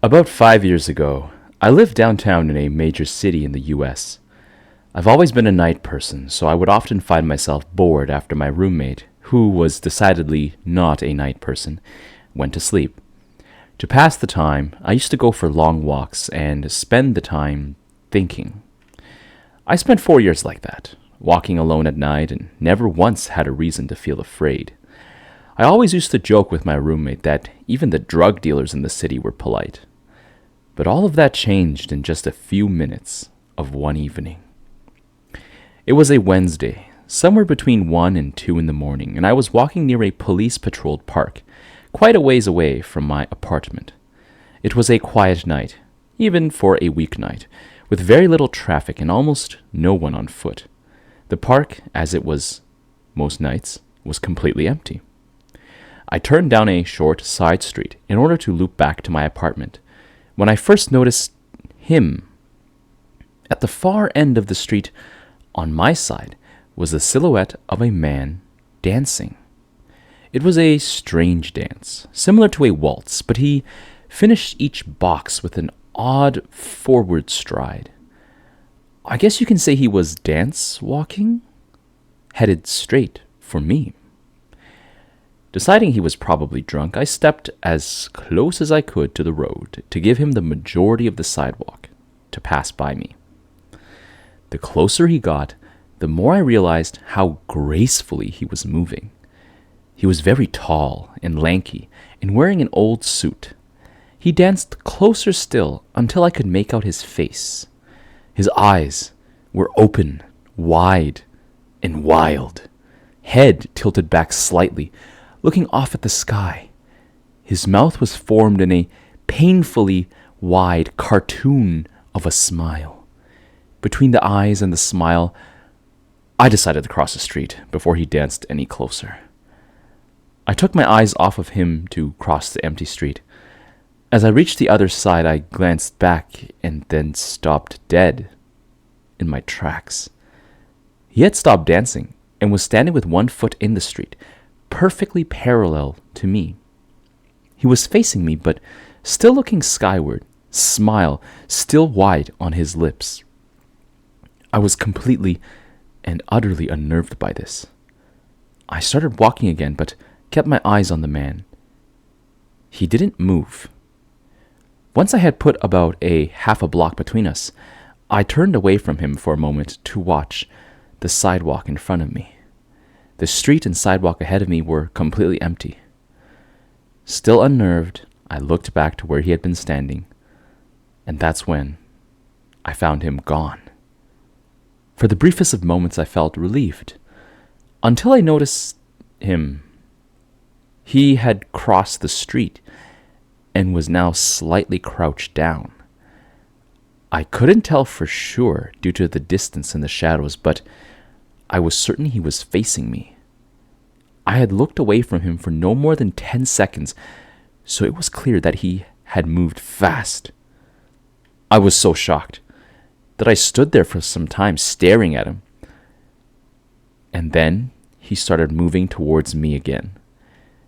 About 5 years ago, I lived downtown in a major city in the US. I've always been a night person, so I would often find myself bored after my roommate, who was decidedly not a night person, went to sleep. To pass the time, I used to go for long walks and spend the time thinking. I spent 4 years like that, walking alone at night and never once had a reason to feel afraid. I always used to joke with my roommate that even the drug dealers in the city were polite. But all of that changed in just a few minutes of one evening. It was a Wednesday, somewhere between 1 and 2 in the morning, and I was walking near a police-patrolled park, quite a ways away from my apartment. It was a quiet night, even for a weeknight, with very little traffic and almost no one on foot. The park, as it was most nights, was completely empty. I turned down a short side street in order to loop back to my apartment, when I first noticed him. At the far end of the street, on my side, was the silhouette of a man dancing. It was a strange dance, similar to a waltz, but he finished each box with an odd forward stride. I guess you can say he was dance walking, headed straight for me. Deciding he was probably drunk, I stepped as close as I could to the road to give him the majority of the sidewalk to pass by me. The closer he got, the more I realized how gracefully he was moving. He was very tall and lanky and wearing an old suit. He danced closer still until I could make out his face. His eyes were open, wide, and wild, head tilted back slightly, looking off at the sky. His mouth was formed in a painfully wide cartoon of a smile. Between the eyes and the smile, I decided to cross the street before he danced any closer. I took my eyes off of him to cross the empty street. As I reached the other side, I glanced back and then stopped dead in my tracks. He had stopped dancing and was standing with one foot in the street, perfectly parallel to me. He was facing me, but still looking skyward, smile still wide on his lips. I was completely and utterly unnerved by this. I started walking again, but kept my eyes on the man. He didn't move. Once I had put about a half a block between us, I turned away from him for a moment to watch the sidewalk in front of me. The street and sidewalk ahead of me were completely empty. Still unnerved, I looked back to where he had been standing, and that's when I found him gone. For the briefest of moments, I felt relieved, until I noticed him. He had crossed the street and was now slightly crouched down. I couldn't tell for sure due to the distance and the shadows, but I was certain he was facing me. I had looked away from him for no more than 10 seconds, so it was clear that he had moved fast. I was so shocked that I stood there for some time staring at him. And then he started moving towards me again.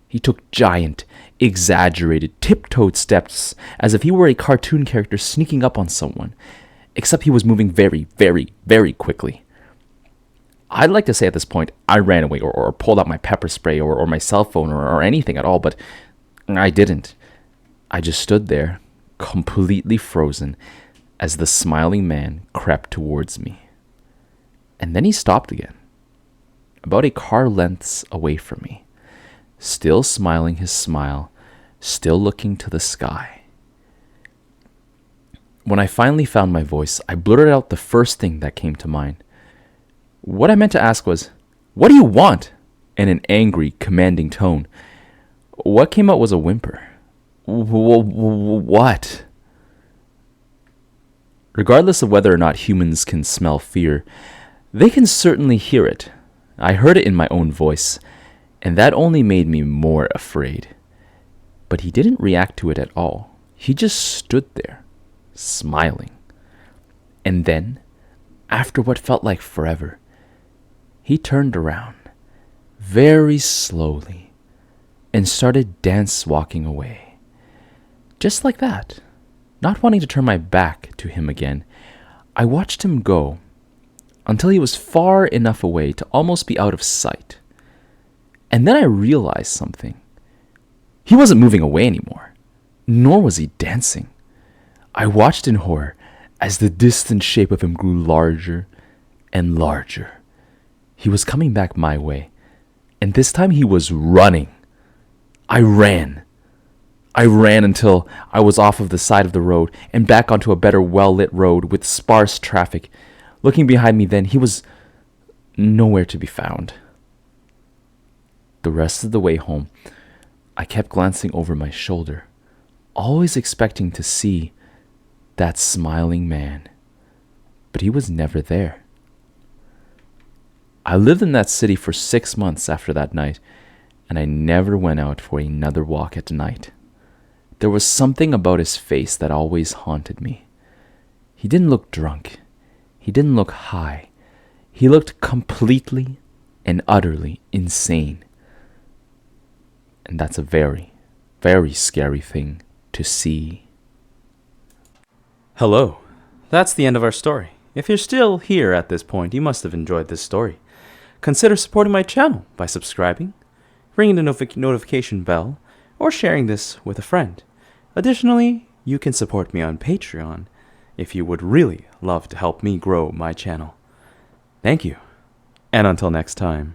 He took giant, exaggerated, tiptoed steps as if he were a cartoon character sneaking up on someone, except he was moving very, very, very quickly. I'd like to say at this point I ran away or pulled out my pepper spray or my cell phone or anything at all, but I didn't. I just stood there, completely frozen, as the smiling man crept towards me. And then he stopped again, about a car lengths away from me, still smiling his smile, still looking to the sky. When I finally found my voice, I blurted out the first thing that came to mind. What I meant to ask was, "What do you want?" in an angry, commanding tone. What came out was a whimper. What? Regardless of whether or not humans can smell fear, they can certainly hear it. I heard it in my own voice, and that only made me more afraid. But he didn't react to it at all. He just stood there, smiling. And then, after what felt like forever, he turned around, very slowly, and started dance walking away. Just like that. Not wanting to turn my back to him again, I watched him go until he was far enough away to almost be out of sight. And then I realized something. He wasn't moving away anymore, nor was he dancing. I watched in horror as the distant shape of him grew larger and larger. He was coming back my way, and this time he was running. I ran. I ran until I was off of the side of the road and back onto a better well-lit road with sparse traffic. Looking behind me then, he was nowhere to be found. The rest of the way home, I kept glancing over my shoulder, always expecting to see that smiling man. But he was never there. I lived in that city for 6 months after that night, and I never went out for another walk at night. There was something about his face that always haunted me. He didn't look drunk. He didn't look high. He looked completely and utterly insane. And that's a very, very scary thing to see. Hello. That's the end of our story. If you're still here at this point, you must have enjoyed this story. Consider supporting my channel by subscribing, ringing the notification bell, or sharing this with a friend. Additionally, you can support me on Patreon if you would really love to help me grow my channel. Thank you, and until next time.